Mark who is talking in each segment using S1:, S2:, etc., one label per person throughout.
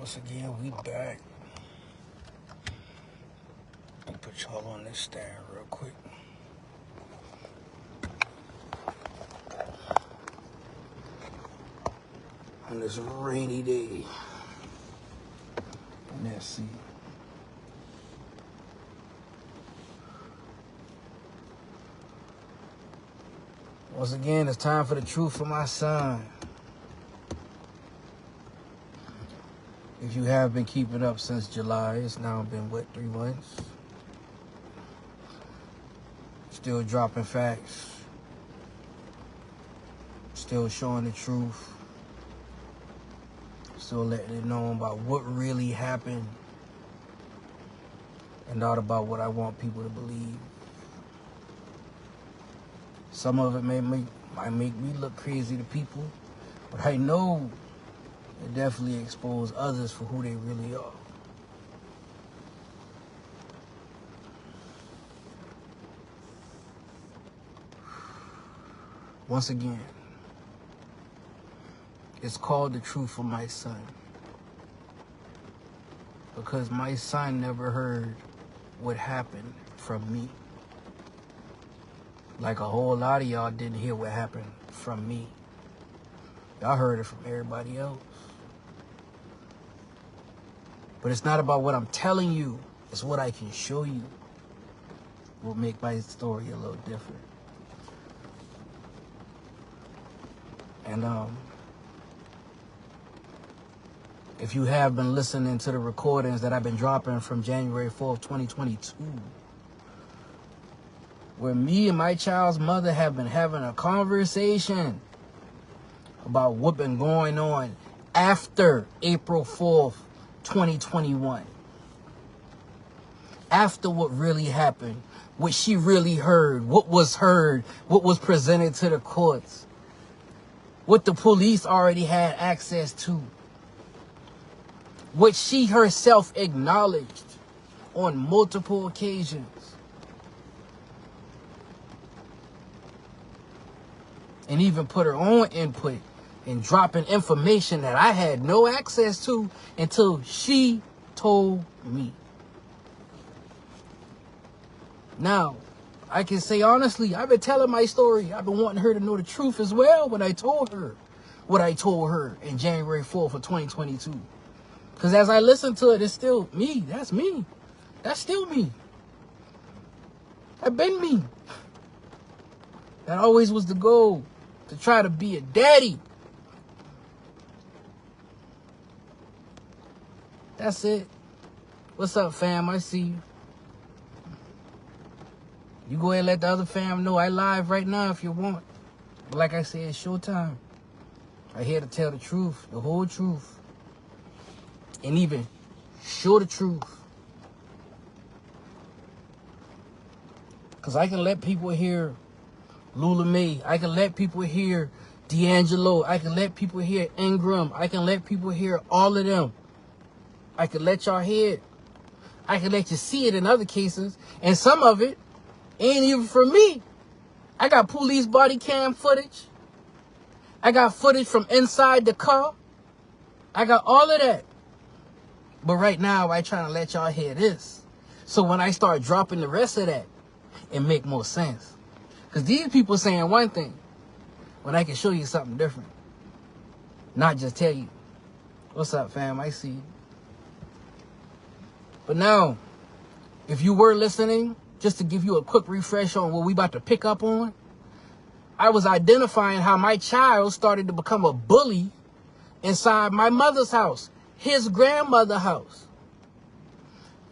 S1: Once again, we back. I'll put y'all on this stand real quick. On this rainy day. Let's see. Once again, it's time for the truth for my son. If you have been keeping up since July, it's now been, what, 3 months? Still dropping facts. Still showing the truth. Still letting it know about what really happened. And not about what I want people to believe. Some of it might make me look crazy to people. But I know it definitely expose others for who they really are. Once again, it's called the truth for my son. Because my son never heard what happened from me. Like a whole lot of y'all didn't hear what happened from me. Y'all heard it from everybody else. But it's not about what I'm telling you. It's what I can show you. Will make my story a little different. And if you have been listening to the recordings that I've been dropping from January 4th, 2022, where me and my child's mother have been having a conversation about what's been going on after April 4th, 2021. After what really happened, what she really heard, what was presented to the courts, what the police already had access to, what she herself acknowledged on multiple occasions. And even put her own input and dropping information that I had no access to until she told me. Now, I can say honestly, I've been telling my story. I've been wanting her to know the truth as well when I told her what I told her in January 4th of 2022. Because as I listen to it, it's still me. That's me. That's still me. I've been me. That always was the goal, to try to be a daddy. That's it. What's up, fam? I see you. You go ahead and let the other fam know I live right now if you want. But like I said, it's showtime. I'm here to tell the truth, the whole truth. And even show the truth. Because I can let people hear Lula May. I can let people hear D'Angelo. I can let people hear Ingram. I can let people hear all of them. I can let y'all hear it. I can let you see it in other cases. And some of it ain't even for me. I got police body cam footage. I got footage from inside the car. I got all of that. But right now, I trying to let y'all hear this. So when I start dropping the rest of that, it make more sense. Because these people saying one thing, when I can show you something different. Not just tell you, what's up, fam? I see you. But now, if you were listening, just to give you a quick refresh on what we about to pick up on, I was identifying how my child started to become a bully inside my mother's house, his grandmother's house.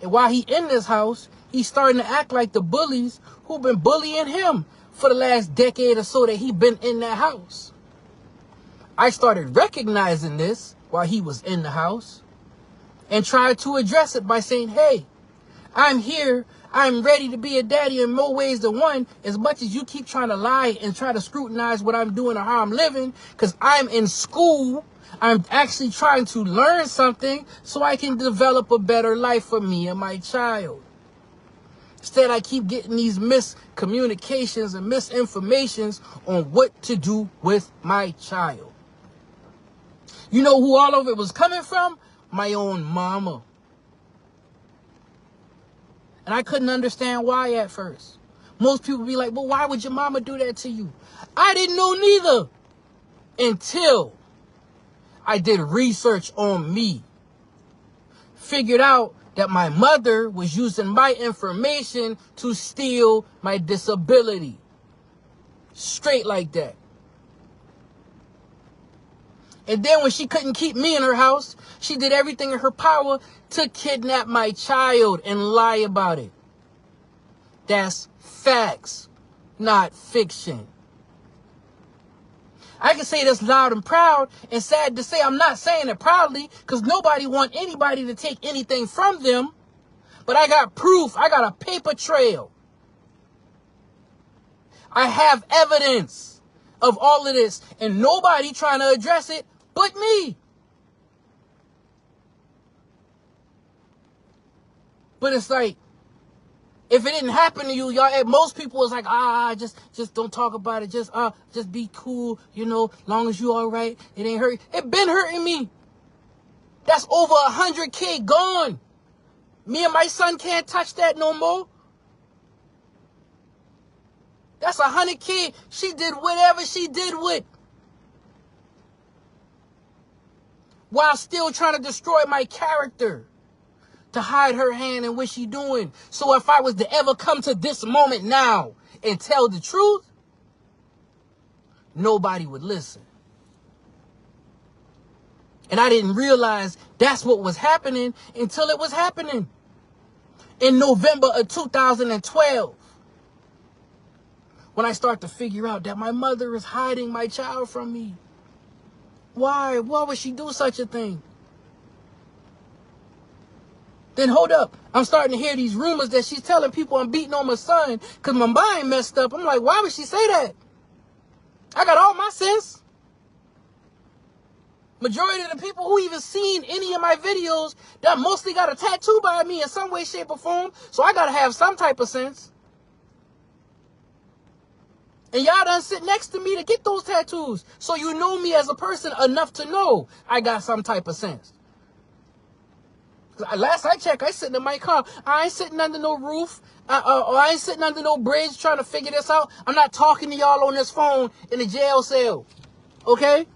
S1: And while he in this house, he's starting to act like the bullies who've been bullying him for the last decade or so that he been in that house. I started recognizing this while he was in the house and tried to address it by saying, hey, I'm here. I'm ready to be a daddy in more ways than one, as much as you keep trying to lie and try to scrutinize what I'm doing or how I'm living, because I'm in school. I'm actually trying to learn something so I can develop a better life for me and my child. Instead, I keep getting these miscommunications and misinformations on what to do with my child. You know who all of it was coming from? my own mama. And I couldn't understand why at first. Most people be like, well, why would your mama do that to you? I didn't know neither until I did research on me. Figured out that my mother was using my information to steal my disability. Straight like that. And then when she couldn't keep me in her house, she did everything in her power to kidnap my child and lie about it. That's facts, not fiction. I can say this loud and proud, and sad to say I'm not saying it proudly, because nobody want anybody to take anything from them. But I got proof. I got a paper trail. I have evidence of all of this, and nobody trying to address it but me. But it's like, if it didn't happen to you, y'all, most people was like, just don't talk about it. Just be cool, you know, long as you all right. It ain't hurt. It been hurting me. That's over 100K gone. Me and my son can't touch that no more. That's 100K. She did whatever she did with. While still trying to destroy my character. To hide her hand in what she doing. So if I was to ever come to this moment now and tell the truth, nobody would listen. And I didn't realize that's what was happening until it was happening. In November of 2012. When I start to figure out that my mother is hiding my child from me. Why? Why would she do such a thing? Then hold up. I'm starting to hear these rumors that she's telling people I'm beating on my son because my mind messed up. I'm like, why would she say that? I got all my sense. Majority of the people who even seen any of my videos, that mostly got a tattoo by me in some way, shape, or form. So I got to have some type of sense. And y'all done sit next to me to get those tattoos. So you know me as a person enough to know I got some type of sense. Last I checked, I sitting in my car. I ain't sitting under no roof. I ain't sitting under no bridge trying to figure this out. I'm not talking to y'all on this phone in a jail cell. Okay?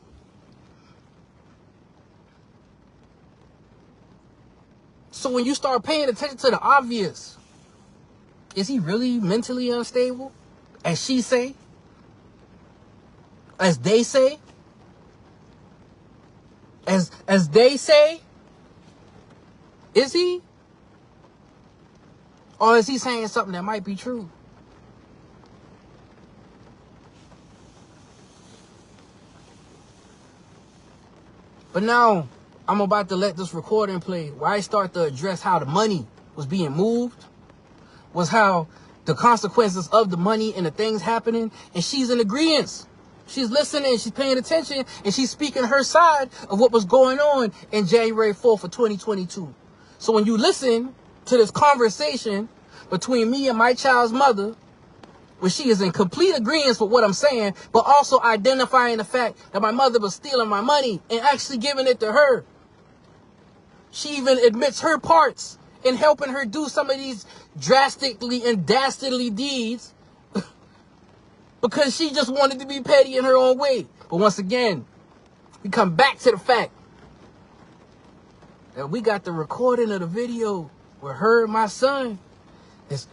S1: So when you start paying attention to the obvious, is he really mentally unstable? As she say? As they say? As they say? Is he? Or is he saying something that might be true? But now, I'm about to let this recording play where I start to address how the money was being moved, was how the consequences of the money and the things happening, and she's in agreement. She's listening, she's paying attention, and she's speaking her side of what was going on in January 4th of 2022. So when you listen to this conversation between me and my child's mother, where she is in complete agreement with what I'm saying, but also identifying the fact that my mother was stealing my money and actually giving it to her. She even admits her parts in helping her do some of these drastically and dastardly deeds because she just wanted to be petty in her own way. But once again, we come back to the fact that we got the recording of the video where her and my son is,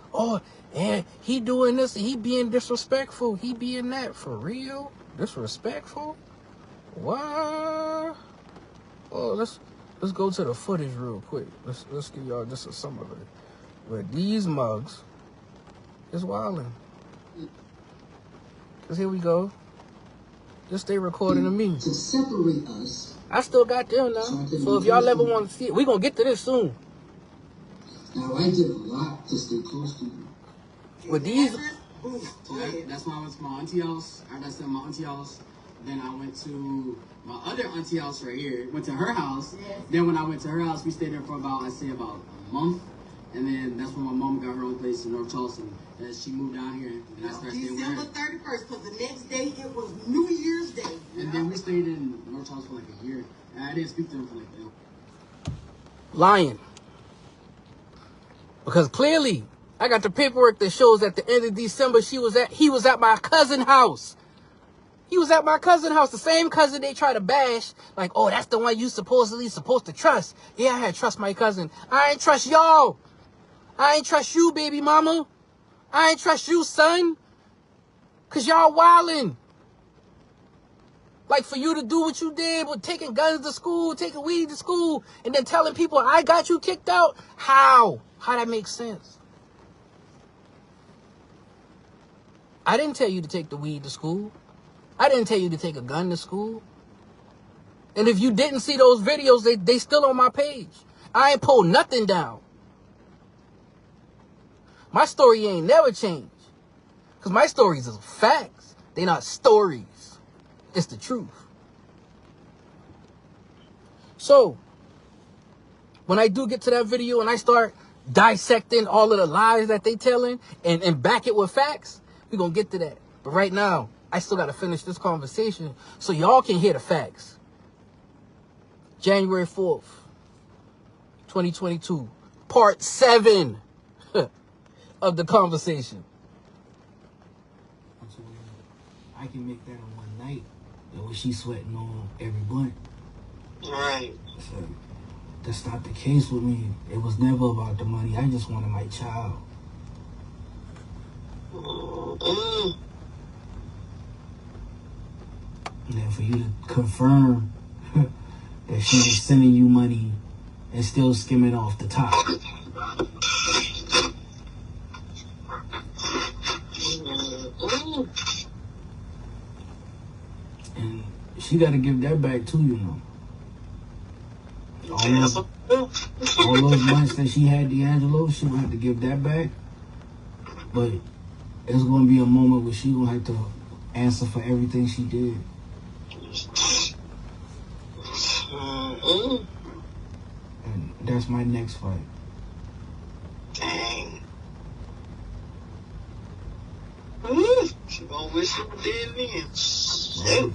S1: and he doing this and he being disrespectful. He being that. For real? Disrespectful? What? Oh, let's go to the footage real quick. Let's give y'all just some of it. Where these mugs is wilding. Cause here we go. Just stay recording to me.
S2: To separate us.
S1: I still got them now. So if y'all ever want to see it, we gonna get to this soon.
S2: Now I did a lot to stay close to you.
S1: With these,
S3: that's why I went to my auntie house. After I stayed at my auntie house, then I went to my other auntie house right here. Went to her house. Yes. Then when I went to her house, we stayed there for about a month. And then that's when my mom got her own place in North Charleston. And she moved down here, and I started staying with her.
S4: December 31st, because the next day it was New Year's Day.
S3: And then we stayed in North Charleston for like a year. And I didn't speak to them for like
S1: Lying. Because clearly, I got the paperwork that shows at the end of December he was at my cousin's house. He was at my cousin's house, the same cousin they try to bash. Like, oh, that's the one you supposedly supposed to trust. Yeah, I had to trust my cousin. I ain't trust y'all. I ain't trust you, baby mama. I ain't trust you, son. Because y'all wildin'. Like, for you to do what you did with taking guns to school, taking weed to school, and then telling people, I got you kicked out. How? How that makes sense? I didn't tell you to take the weed to school. I didn't tell you to take a gun to school. And if you didn't see those videos, they still on my page. I ain't pulled nothing down. My story ain't never changed. Because my stories is facts. They not stories. It's the truth. So, when I do get to that video and I start dissecting all of the lies that they telling and back it with facts, we're going to get to that. But right now, I still got to finish this conversation so y'all can hear the facts. January 4th, 2022, part 7 of the conversation. I can make that in one night. And when she's sweating on every blunt.
S5: Right.
S1: So, that's not the case with me. It was never about the money. I just wanted my child.
S5: Mm-hmm.
S1: And then for you to confirm that she was sending you money and still skimming off the top.
S5: Mm-hmm.
S1: And she got to give that back too, you know. All those months that she had D'Angelo, she gonna have to give that back. But it's gonna be a moment where she gonna have to answer for everything she did.
S5: Mm-hmm.
S1: And that's my next fight.
S5: Dang. She gonna wish she did then. Shoot.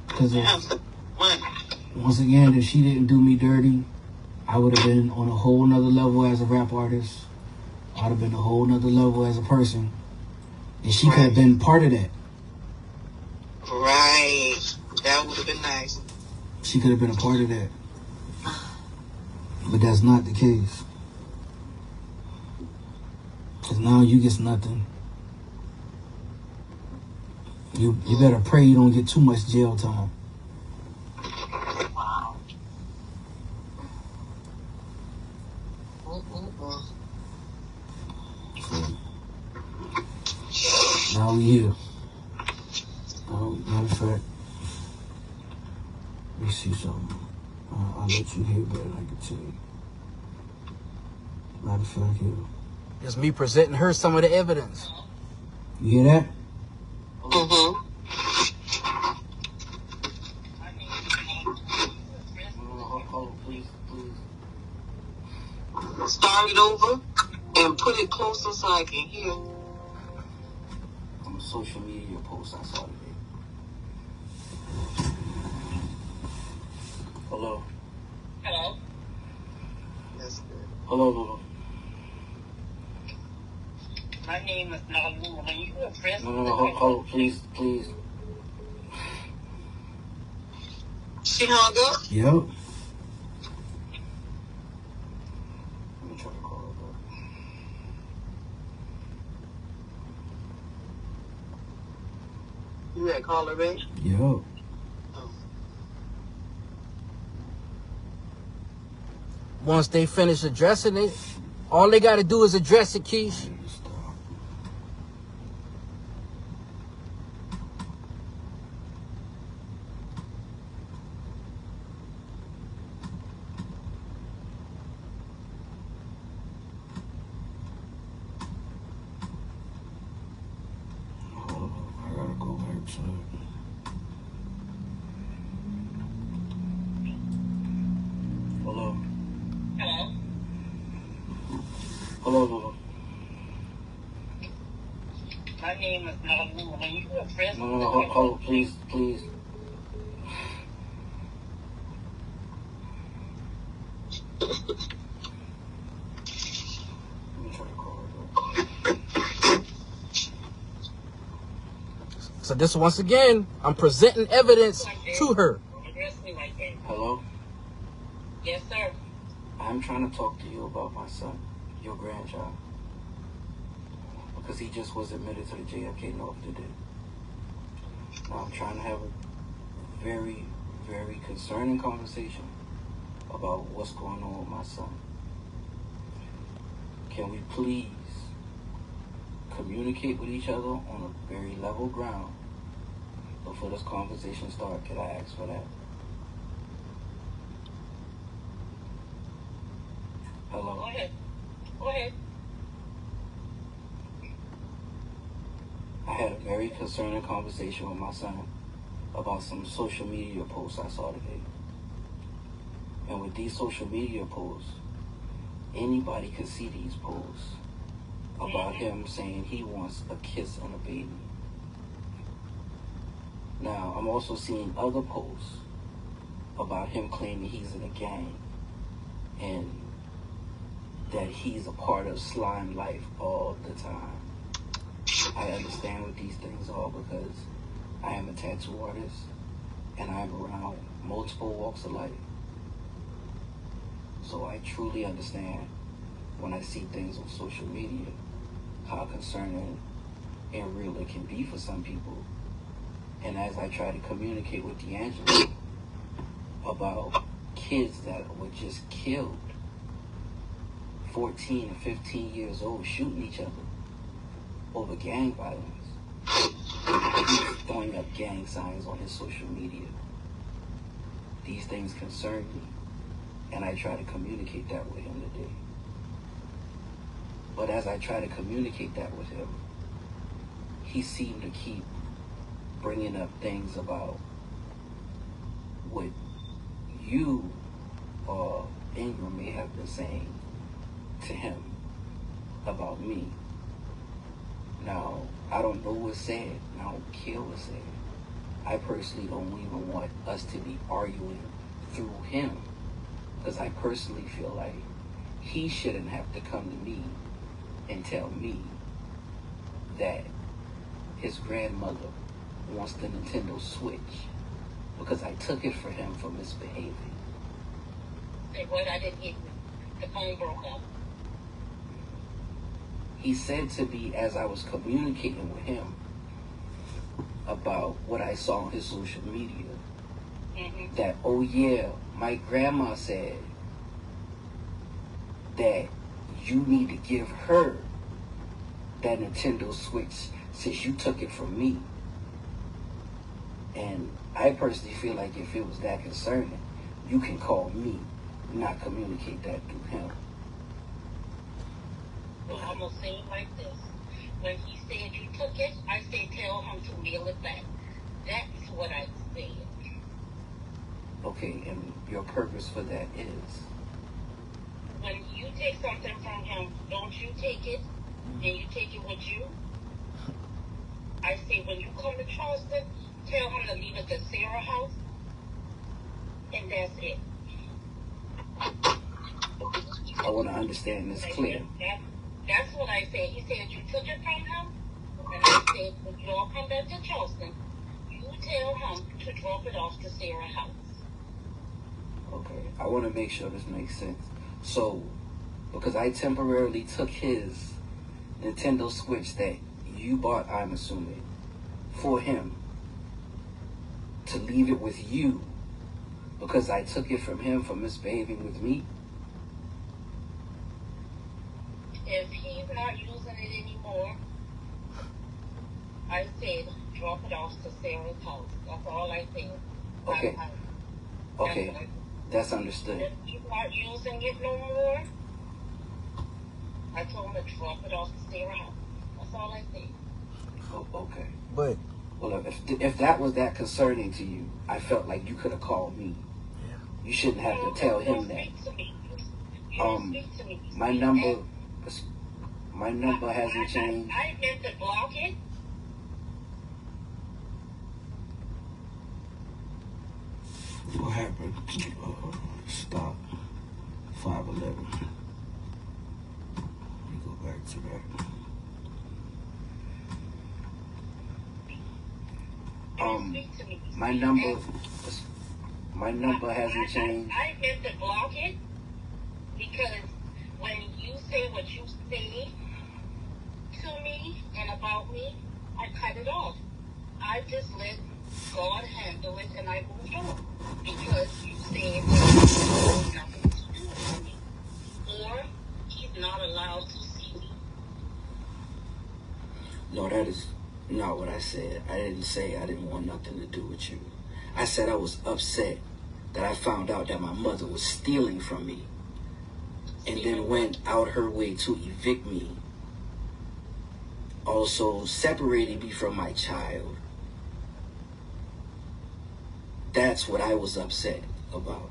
S1: Because once again, if she didn't do me dirty, I would have been on a whole nother level as a rap artist. I would have been a whole nother level as a person. And she could have been part of that.
S5: Right. That would have been nice.
S1: She could have been a part of that. But that's not the case. Because now you get nothing. You better pray you don't get too much jail time.
S5: Wow.
S1: So, now we here. Matter of fact, let me see something. I'll let you hear better than I can tell you. Matter of fact, here. It's me presenting her some of the evidence. You hear that?
S5: Mm-hmm.
S1: Hold on, please.
S5: Start it over and put it closer so I can hear.
S1: On a social media post I saw today. Hello.
S5: Hello. That's good.
S1: Hello.
S5: My name is Nalu. Are you a friend?
S1: No, hold, please.
S5: She hung up?
S1: Yep. Let me try to call her back.
S5: You had called her back?
S1: Yep.
S5: Oh.
S1: Once they finish addressing it, all they got to do is address it, Keish. Hello.
S5: My name is Nalu. Are you a friend?
S1: No, hold, please.
S6: Let me try to call her.
S1: So this, once again, I'm presenting evidence to her.
S6: Hello?
S4: Yes, sir.
S6: I'm trying to talk to you about my son, your grandchild. Because he just was admitted to the JFK North today. Now I'm trying to have a very, very concerning conversation about what's going on with my son. Can we please communicate with each other on a very level ground before this conversation starts? Can I ask for that? Hello?
S4: Go ahead. Go ahead.
S6: I had a very concerning conversation with my son about some social media posts I saw today. And with these social media posts, anybody could see these posts about him saying he wants a kiss on a baby. Now, I'm also seeing other posts about him claiming he's in a gang and that he's a part of slime life all the time. I understand what these things are because I am a tattoo artist and I'm around multiple walks of life. So I truly understand when I see things on social media, how concerning and real it can be for some people. And as I try to communicate with D'Angelo about kids that were just killed, 14 and 15 years old, shooting each other over gang violence. He's throwing up gang signs on his social media. These things concern me, and I try to communicate that with him today. But as I try to communicate that with him, he seemed to keep bringing up things about what you or Ingram may have been saying to him about me. Now, I don't know what's said, and I don't care what's said. I personally don't even want us to be arguing through him, because I personally feel like he shouldn't have to come to me and tell me that his grandmother wants the Nintendo Switch because I took it for him for misbehaving.
S4: Say what? I didn't get you. The phone broke up.
S6: He said to me as I was communicating with him about what I saw on his social media, that, oh yeah, my grandma said that you need to give her that Nintendo Switch since you took it from me. And I personally feel like if it was that concerning, you can call me, not communicate that through him.
S4: Well, I'm going to say it like this. When he said you took it, I say tell him to mail it back. That's what I said.
S6: Okay, and your purpose for that is?
S4: When you take something from him, don't you take it, and you take it with you. I say when you come to Charleston, tell him to leave it at Sarah's house, and that's it.
S6: I want to understand this clear.
S4: That's what I said. He said you took it from him, and I said when you all come back to Charleston, you tell him to drop it off to Sarah's house.
S6: Okay, I want to make sure this makes sense. So, because I temporarily took his Nintendo Switch that you bought, I'm assuming, for him, to leave it with you, because I took it from him for misbehaving with me.
S4: If he's not using it anymore, I said drop it off to Sarah's house. That's all I said.
S6: Okay. Okay. That's understood.
S4: If he's not using it no more, I told him to drop it off to Sarah's house. That's all I said.
S6: Oh, okay.
S1: But
S6: Well, if that was that concerning to you, I felt like you could have called me.
S1: yeah.
S6: You shouldn't have to tell him that. My number hasn't changed.
S4: I meant to block it.
S6: What happened? Stop. 5 My number hasn't changed.
S4: I meant to block it because when you say what you say to me and about me, I cut it off. I just let God handle it and I moved on because you said nothing to do with me. Or he's not allowed to see me.
S6: No, that is not what I said. I didn't say I didn't want nothing to do with you. I said I was upset that I found out that my mother was stealing from me and then went out her way to evict me. Also separating me from my child. That's what I was upset about.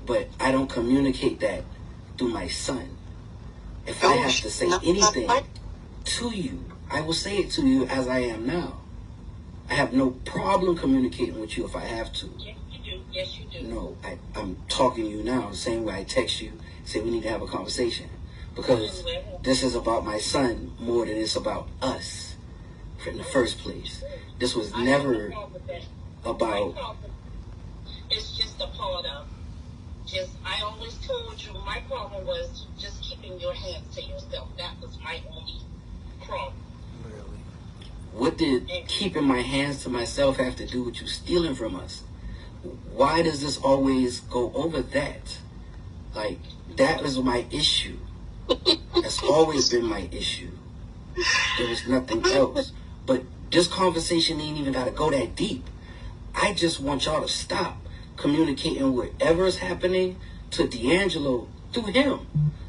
S6: But I don't communicate that through my son. If I have to say anything to you, I will say it to you as I am now. I have no problem communicating with you if I have to.
S4: Yes, you do. Yes, you do.
S6: No, I'm talking to you now the same way I text you, say we need to have a conversation. Because this is about my son more than it's about us in the first place. This was never about...
S4: It's just a part of... I always told you my problem was just keeping your hands to yourself. That was my only problem.
S1: Really?
S6: What did keeping my hands to myself have to do with you stealing from us? Why does this always go over that? Like, that was my issue. That's always been my issue. There was nothing else. But this conversation ain't even got to go that deep. I just want y'all to stop communicating whatever's happening to D'Angelo through him.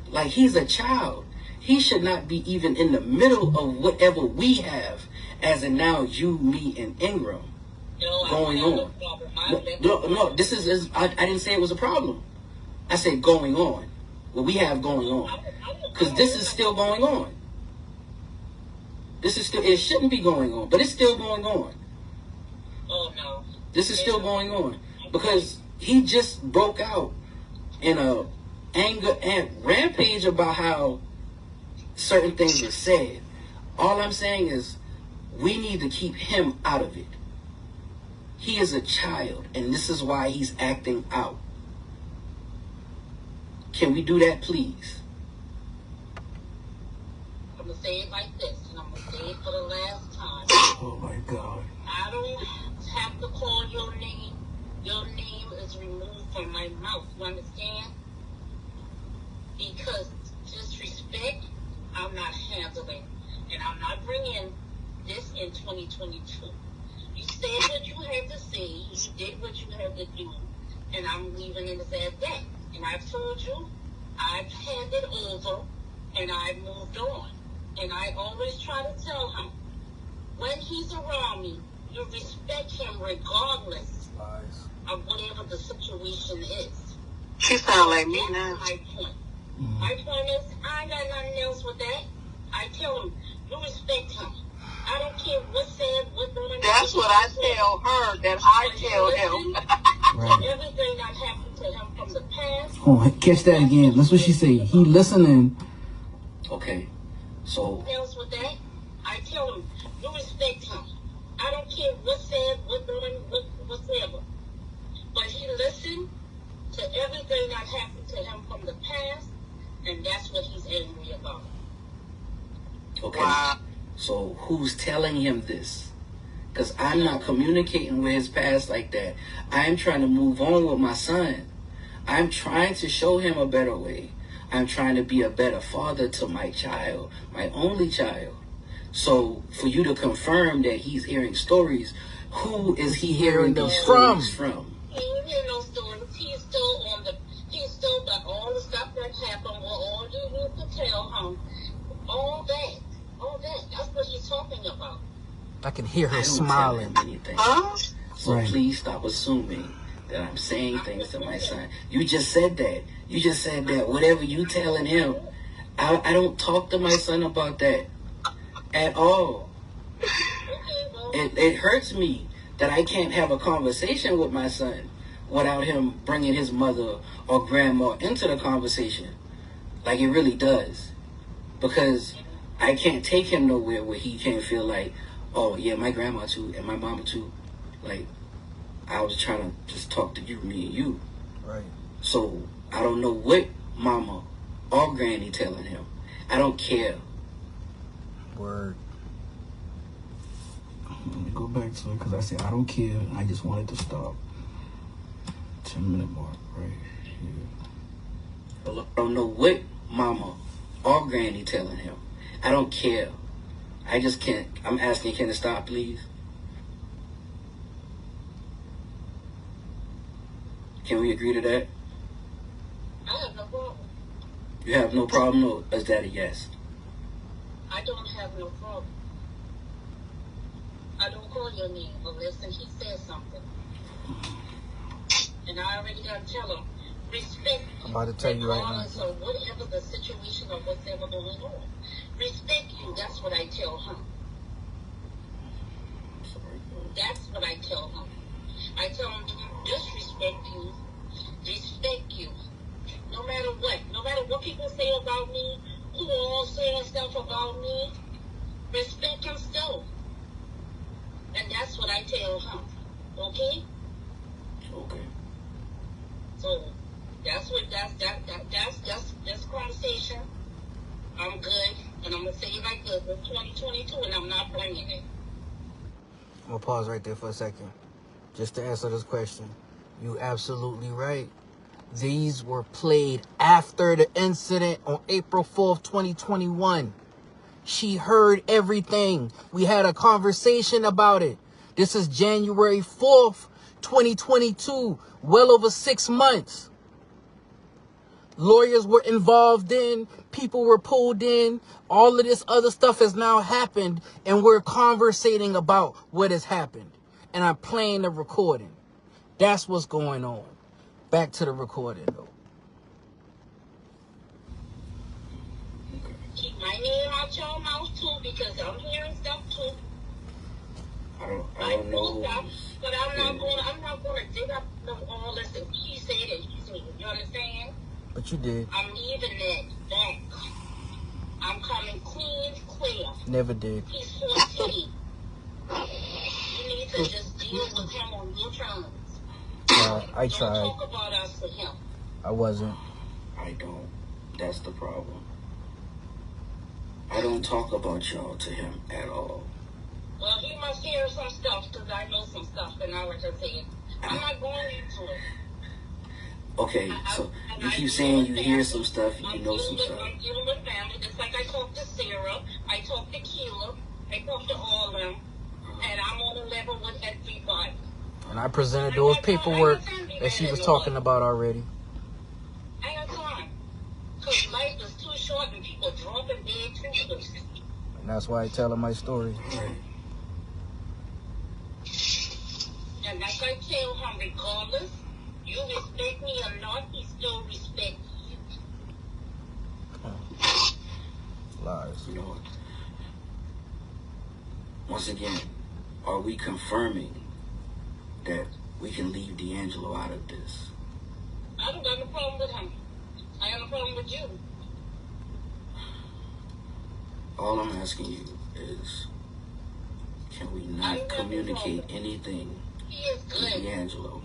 S6: Like, he's a child. He should not be even in the middle of whatever we have, as in now you, me, and Ingram going on. No, this is I didn't say it was a problem. I said going on. What we have going on. Because this is still going on. This is still, it shouldn't be going on, but it's still going on.
S4: Oh, no.
S6: This is still going on. Because he just broke out in a anger and rampage about how certain things were said. All I'm saying is we need to keep him out of it. He is a child, and this is why he's acting out. Can we do that, please?
S4: I'm going to say it like this, and I'm going to say it for the last time.
S6: Oh, my God.
S4: I don't have to call your name. Your name is removed from my mouth. You understand? Because disrespect, I'm not handling. And I'm not bringing this in 2022. You said what you had to say. You did what you had to do. And I'm leaving it at that. And I've told you, I've handed over, and I've moved on. And I always try to tell him, when he's around me, you respect him regardless of whatever the situation is.
S5: She sound like me now.
S4: That's my point. My point is, I ain't got nothing else with that. I tell him, you respect him. I don't care what's said, what done.
S5: That's what I tell her, that I tell him.
S6: Right.
S4: Everything that happened to him from the past.
S1: Oh, catch that again. That's what she said. He listening.
S6: Okay. So...
S4: else with that, I tell him, you respect him. I don't care what's said, what done, whatever. But he listened to everything that happened to him from the past, and that's what he's angry about.
S6: Okay.
S5: Wow.
S6: So who's telling him this? Because I'm not communicating with his past like that. I'm trying to move on with my son. I'm trying to show him a better way. I'm trying to be a better father to my child, my only child. So for you to confirm that he's hearing stories, who is he hearing these stories from?
S4: He ain't hear no stories. He's still got all the stuff that happened, all you need to tell him. All that. That's what he's talking about.
S1: I can hear
S6: I
S1: her
S6: don't
S1: smiling.
S6: tell him anything.
S5: Huh?
S6: So
S1: Right.
S6: please stop assuming that I'm saying things to my son. You just said that. You just said that whatever you telling him, I don't talk to my son about that at all.
S4: Okay, well,
S6: It hurts me that I can't have a conversation with my son without him bringing his mother or grandma into the conversation. Like it really does. Because I can't take him nowhere where he can't feel like, Oh, yeah, my grandma too, and my mama too. Like, I was trying to just talk to you, me and you.
S1: Right.
S6: So, I don't know what mama or granny telling him. I don't care.
S1: Word.
S7: Let me go back to it because I said I don't care. I just wanted to stop. 10-minute mark right here.
S6: I don't know what mama or granny telling him. I don't care. I just can't. I'm asking, can it stop, please? Can we agree to that?
S4: I have no problem.
S6: You have no problem, or is that a yes?
S4: I don't have no problem. I don't call your name, but listen, he said something. And I already got to tell him, respect.
S1: I'm about to tell you right now.
S4: Regardless of whatever the situation or whatever going on. Respect you, that's what I tell him. That's what I tell him. I tell him, disrespect you, respect you. No matter what people say about me, who all saying stuff about me, respect him still. And that's what I tell him. Okay?
S6: Okay.
S4: So that's conversation. I'm good, and I'm gonna say it like this: it's 2022, and I'm not bringing it.
S1: I'm gonna pause right there for a second, just to answer this question. You absolutely right. These were played after the incident on April 4th, 2021. She heard everything. We had a conversation about it. This is January 4th, 2022. Well over 6 months. Lawyers were involved in. People were pulled in. All of this other stuff has now happened. And we're conversating about what has happened. And I'm playing the recording. That's what's going on. Back to the recording, though.
S4: Keep my name out your mouth too, because I'm hearing stuff too.
S6: I don't know.
S4: But I'm not gonna dig up all this and he said and he said. You understand?
S1: But you did.
S4: I'm leaving that back. I'm coming clean, clear.
S1: Never did.
S4: He's 14. You need to just deal with him on your terms.
S1: I tried.
S4: Don't talk about us to him.
S1: I wasn't.
S6: I don't. That's the problem. I don't talk about y'all to him at all.
S4: Well, he must hear some stuff because I know some stuff, and I was just saying, I'm not going into it.
S6: Okay, so you keep saying you hear some stuff and you know some stuff.
S4: I'm dealing with family, just like I talked to Sarah, I talked to Keela, I talked to all of them, and I'm on a level with everybody.
S1: And I presented those paperwork that she was talking about already.
S4: I got time. Because life is too short and people dropping dead too quick.
S1: And that's why I tell her my story.
S4: And like I tell him, regardless, you respect me or not, he still respects you.
S1: Lies.
S6: You know what? Once again, are we confirming that we can leave D'Angelo out of this?
S4: I don't got no problem with him. I got no problem with you.
S6: All I'm asking you is, can we not communicate anything
S4: He is
S6: to
S4: good.
S6: D'Angelo?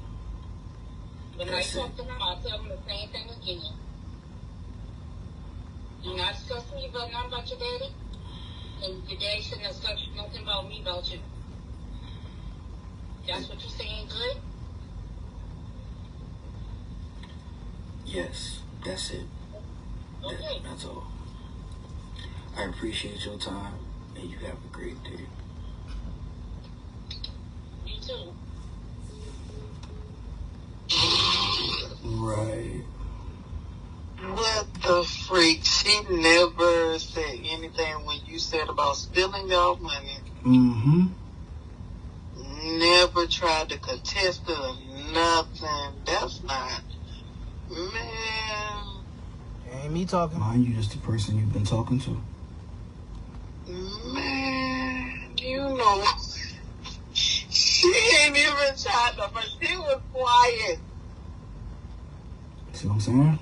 S4: When I talk to him, I'll tell him the same thing again. Do not discuss me about nothing about your daddy. And your daddy shouldn't have discussed nothing about me about you. That's what you're saying, good?
S6: Yes, that's it.
S4: Okay.
S6: That's all. I appreciate your time, and you have a great day.
S4: You too.
S7: Right.
S5: What the freak? She never said anything when you said about spilling your money.
S7: Mm-hmm.
S5: Never tried to contest it or nothing. That's not. Man.
S1: Ain't me talking.
S7: Mind you, just the person you've been talking to.
S5: Man. You know. She ain't even tried to, but she was quiet.
S7: See what I'm saying?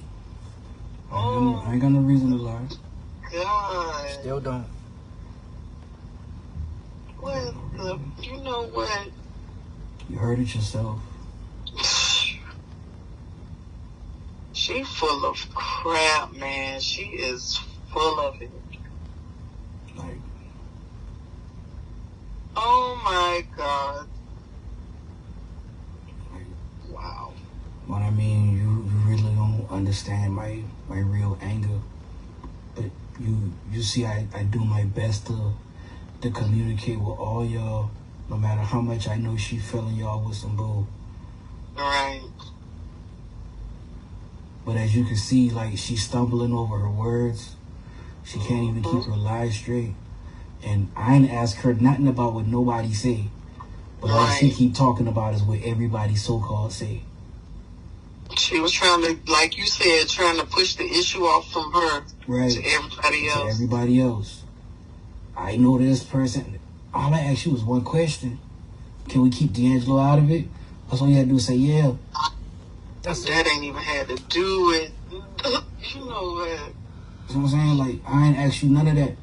S7: I ain't got no reason to lie.
S5: God.
S1: Still don't.
S5: What the? You know what?
S7: You heard it yourself.
S5: She full of crap, man. She is full of it.
S7: Like,
S5: Oh my God. Wow.
S7: what I mean, you really don't understand my real anger. But you see, I do my best to communicate with all y'all, no matter how much I know she filling y'all with some bull.
S5: Right.
S7: But as you can see, like, she's stumbling over her words. She can't even keep her lies straight. And I ain't ask her nothing about what nobody say. But all she keep talking about is what everybody so-called say.
S5: She was trying to, like you said, trying to push the issue off from her to everybody else.
S7: To everybody else. I know this person. All I asked you was one question. Can we keep D'Angelo out of it? That's all you had to do is say, yeah.
S5: That ain't even had to do with, you know what?
S7: That's what I'm saying? Like, I ain't asked you none of that.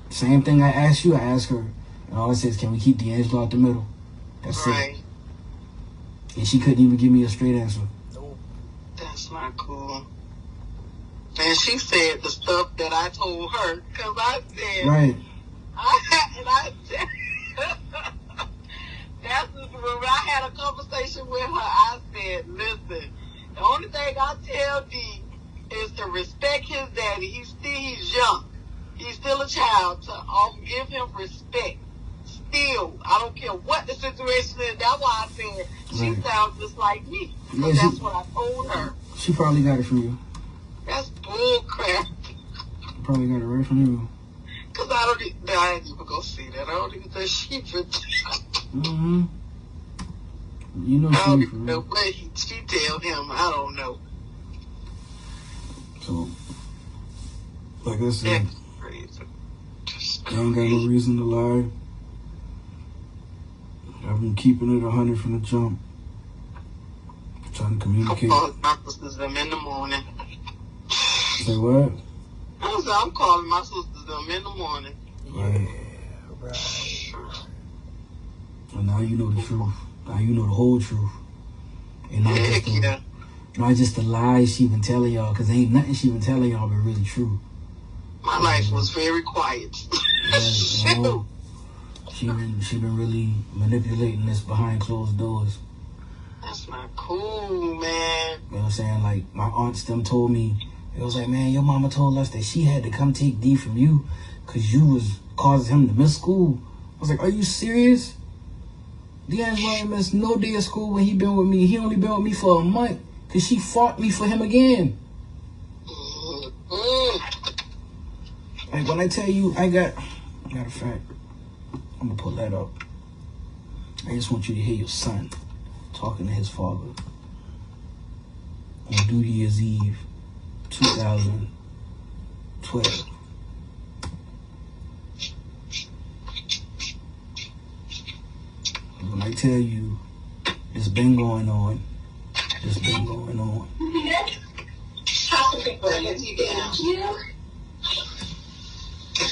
S7: Same thing I asked you, I asked her. And all I said is, can we keep D'Angelo out the middle? That's it. And she couldn't even give me a straight answer.
S5: That's not cool. And she said the stuff that I told her, because I said, I said, that's when I had a conversation with her. I said, listen, the only thing I tell D is to respect his daddy. He's young. He's still a child. To give him respect. Still, I don't care what the situation is. That's why I said she sounds just like me. Because that's what I told her.
S7: She probably got it from you.
S5: That's bull crap.
S7: Probably got it right from you.
S5: Because I didn't even go see that. I don't even think she for
S7: Mm-hmm. You know
S5: I don't
S7: she
S5: even know what she tell him. I don't know.
S7: So, like I said,
S5: That's crazy.
S7: I ain't got no reason to lie. I've been keeping it 100 from the jump. Trying to communicate.
S5: I'm calling my sisters them in the morning.
S7: Say what?
S5: I'm calling my sisters them in the morning.
S7: Right. And now you know the truth. Now you know the whole truth. And not just the lies she been telling y'all, because ain't nothing she been telling y'all been really true.
S5: My life was very quiet.
S7: Right, you know, she been really manipulating this behind closed doors.
S5: That's not cool, man.
S7: You know what I'm saying? Like, my aunts them told me, it was like, man, your mama told us that she had to come take D from you because you was causing him to miss school. I was like, are you serious? D'Angelo ain't missed no day of school when he been with me. He only been with me for a month because she fought me for him again. Like, when I tell you, matter of fact, I'm going to pull that up. I just want you to hear your son talking to his father on New Year's Eve, 2012. When I tell you, this been going on.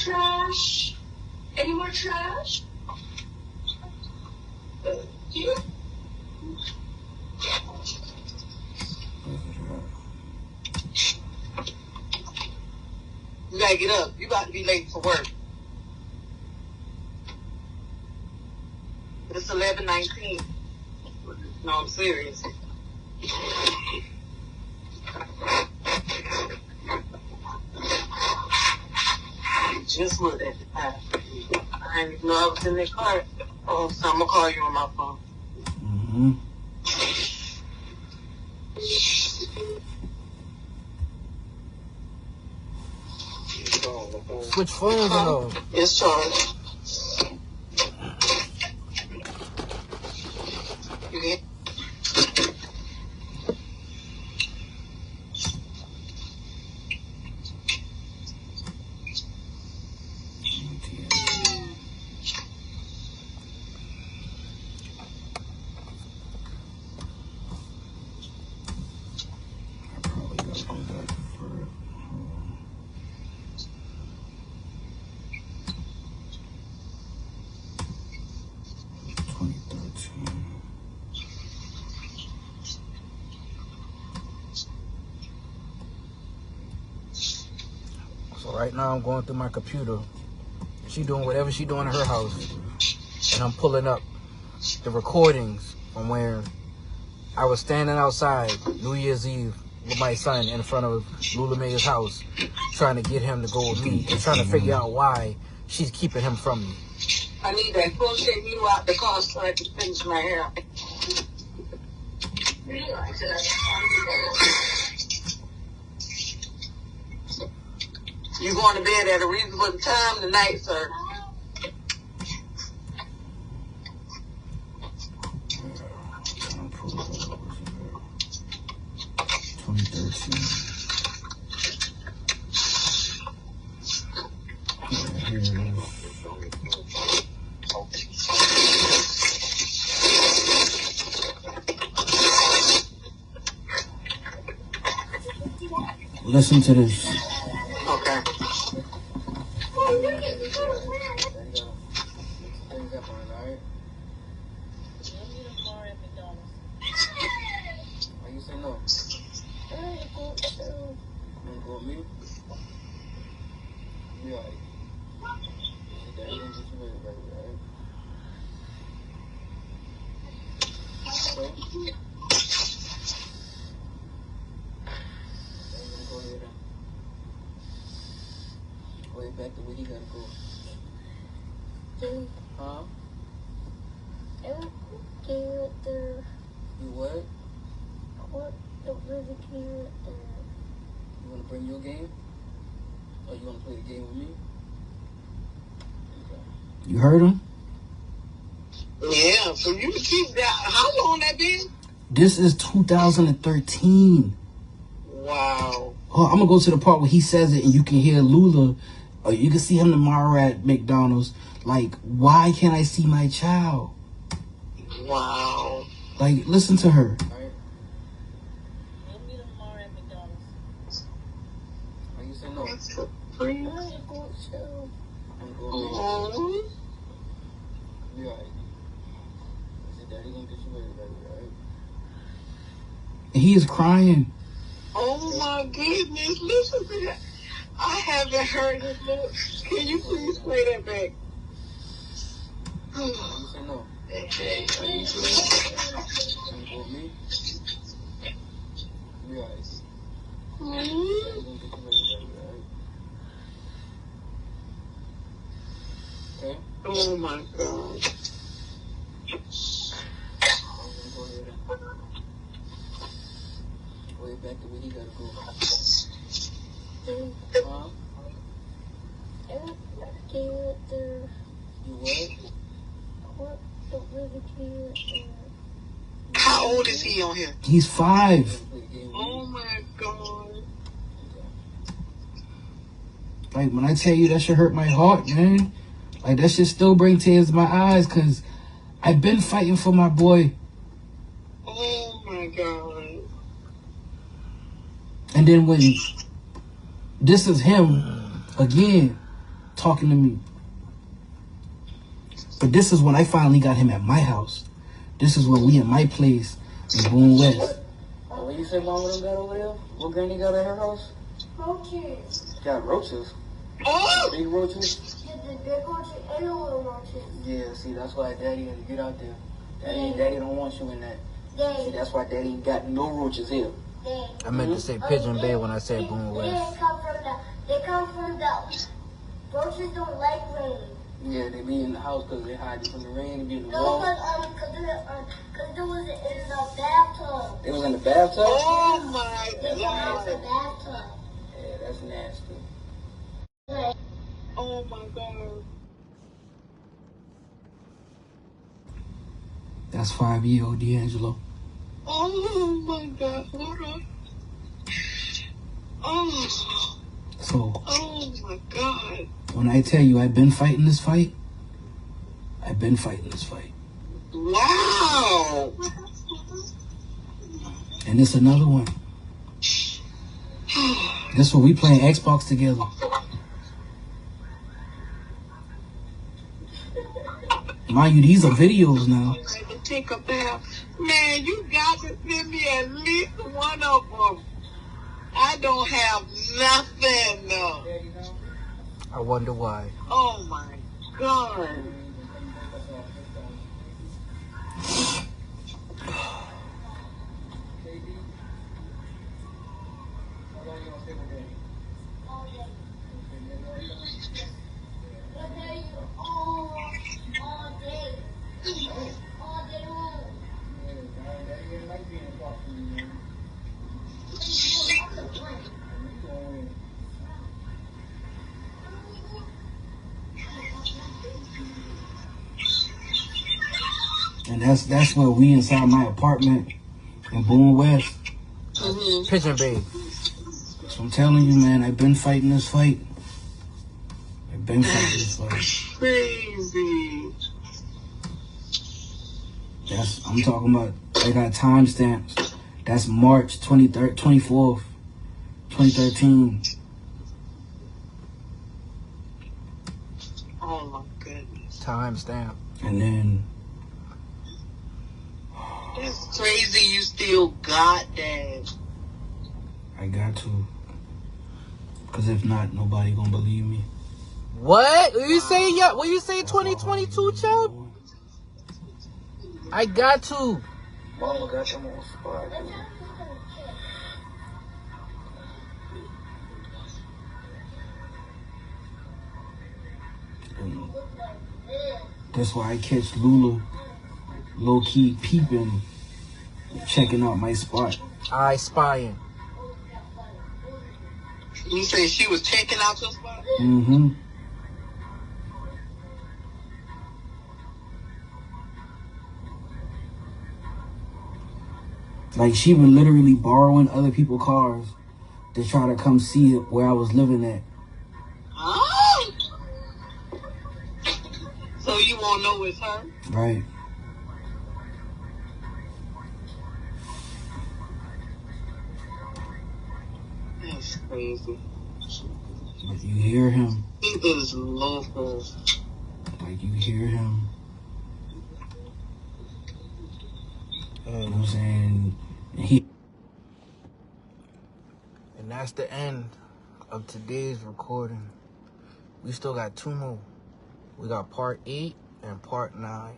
S4: Trash. Any more trash?
S5: You gotta get up. You about to be late for work. It's 11:19. No, I'm serious. Just looked at the time. I didn't even know I was in the car. Oh, so I'm gonna call you on my phone.
S7: Mm-hmm.
S1: Switch phones on.
S5: It's charged. You get?
S1: Right now I'm going through my computer. She doing whatever she doing in her house. And I'm pulling up the recordings from where I was standing outside New Year's Eve with my son in front of Lula May's house, trying to get him to go with me and trying to figure out why she's keeping him from me.
S5: I need that bullshit you out the car so I can finish my hair. You going to bed at a reasonable time tonight, sir?
S7: Listen to this.
S5: Okay.
S6: Why you say no? You wanna go with me? You alright. Daddy gonna get you ready, right? Okay. Go ahead then. Go ahead back to where he gotta go. Huh? You what? You wanna bring your game? Or you wanna play the game with me? Okay.
S7: You heard him?
S5: Yeah, so you keep that. How long that been?
S7: This is 2013.
S5: Wow.
S7: Oh, I'm gonna go to the part where he says it and you can hear Lula, or you can see him tomorrow at McDonald's. Like, why can't I see my child?
S5: Wow.
S7: Like, listen to her.
S6: Why you say no?
S5: Please.
S6: I'm going
S5: Oh.
S6: You alright. I said, Daddy gonna get you ready, right?
S7: And he is crying.
S5: Oh my goodness, listen to that. I haven't heard his look. Can you please play that back?
S6: Why you say no?
S5: Okay,
S6: You wanna go with me? You alright. Daddy gonna get you ready, right? Okay?
S5: Oh my God.
S6: Go ahead and go ahead back to where he gotta go. Huh? You what?
S5: How old is he on here?
S7: He's 5.
S6: Play the game with me?
S5: Oh my God.
S7: Like, when I tell you that shit hurt my heart, man. Like, that shit still bring tears to my eyes, because I've been fighting for my boy.
S5: Oh my God.
S7: And then when this is him again talking to me. But this is when I finally got him at my house. This is when we at my place in Boone West.
S6: What you say Mama done got over there? What Granny got at her house?
S8: Roaches.
S6: Got roaches.
S5: Oh!
S6: Big roaches?
S8: Yeah, the big roaches and the little roaches.
S6: Yeah, see, that's why Daddy had to get out there. Daddy don't want you in that. See, that's why Daddy ain't got no roaches here.
S1: I meant to say Pigeon Bay when I said Boone
S8: They
S1: West.
S8: come from the roaches don't like rain.
S6: Yeah, they be in the house because they hide from the rain. They be in the
S8: No,
S6: wall.
S8: because they was in the bathtub.
S6: They was in the bathtub?
S5: Oh my
S8: They came out the
S5: God.
S8: bathtub.
S6: Yeah, that's nasty.
S5: Oh my God.
S7: That's 5-year-old D'Angelo.
S5: Oh my God. Hold on. Oh.
S7: So,
S5: Oh my God.
S7: when I tell you I've been fighting this fight, I've been fighting this fight.
S5: Wow.
S7: And it's another one. This one we playing Xbox together. Mind you, these are videos now.
S5: I can take a bath. Man, you got to send me at least one of them. I don't have nothing.
S1: I wonder why.
S5: Oh my God.
S7: And that's where we inside my apartment in Boone West.
S1: Pigeon Bay.
S7: So I'm telling you, man, I've been fighting this fight. I've been fighting this fight.
S5: Crazy.
S7: I'm talking about, they got timestamps. That's March 24th, 2013.
S5: Oh my goodness.
S1: Timestamp.
S7: And then,
S5: That's crazy you still got that.
S7: I got to. Because if not, nobody gonna believe me.
S1: What? What you say? Yeah. What you say? 2022, Chubb? I got to.
S6: Mama got your more spot.
S7: That's why I catch Lula low-key peeping, checking out my spot.
S1: I spying.
S5: You say she was checking out your spot?
S7: Mm-hmm. Like, she was literally borrowing other people's cars to try to come see it where I was living at.
S5: Oh! So you won't know it's her?
S7: Right.
S5: That's crazy.
S7: But you hear him.
S5: He is local.
S7: Like, you hear him. You know what I'm saying?
S1: And that's the end of today's recording. We still got 2 more. We got part 8 and part 9.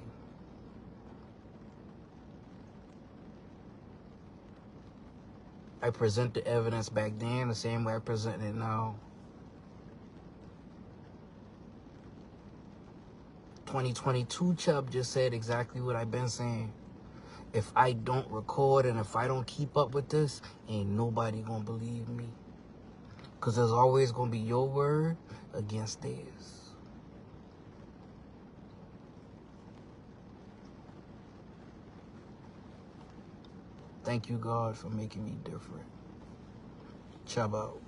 S1: I present the evidence back then the same way I present it now. 2022 Chubb just said exactly what I've been saying. If I don't record and if I don't keep up with this, ain't nobody gonna believe me. Because there's always gonna be your word against theirs. Thank you, God, for making me different. Chubb out.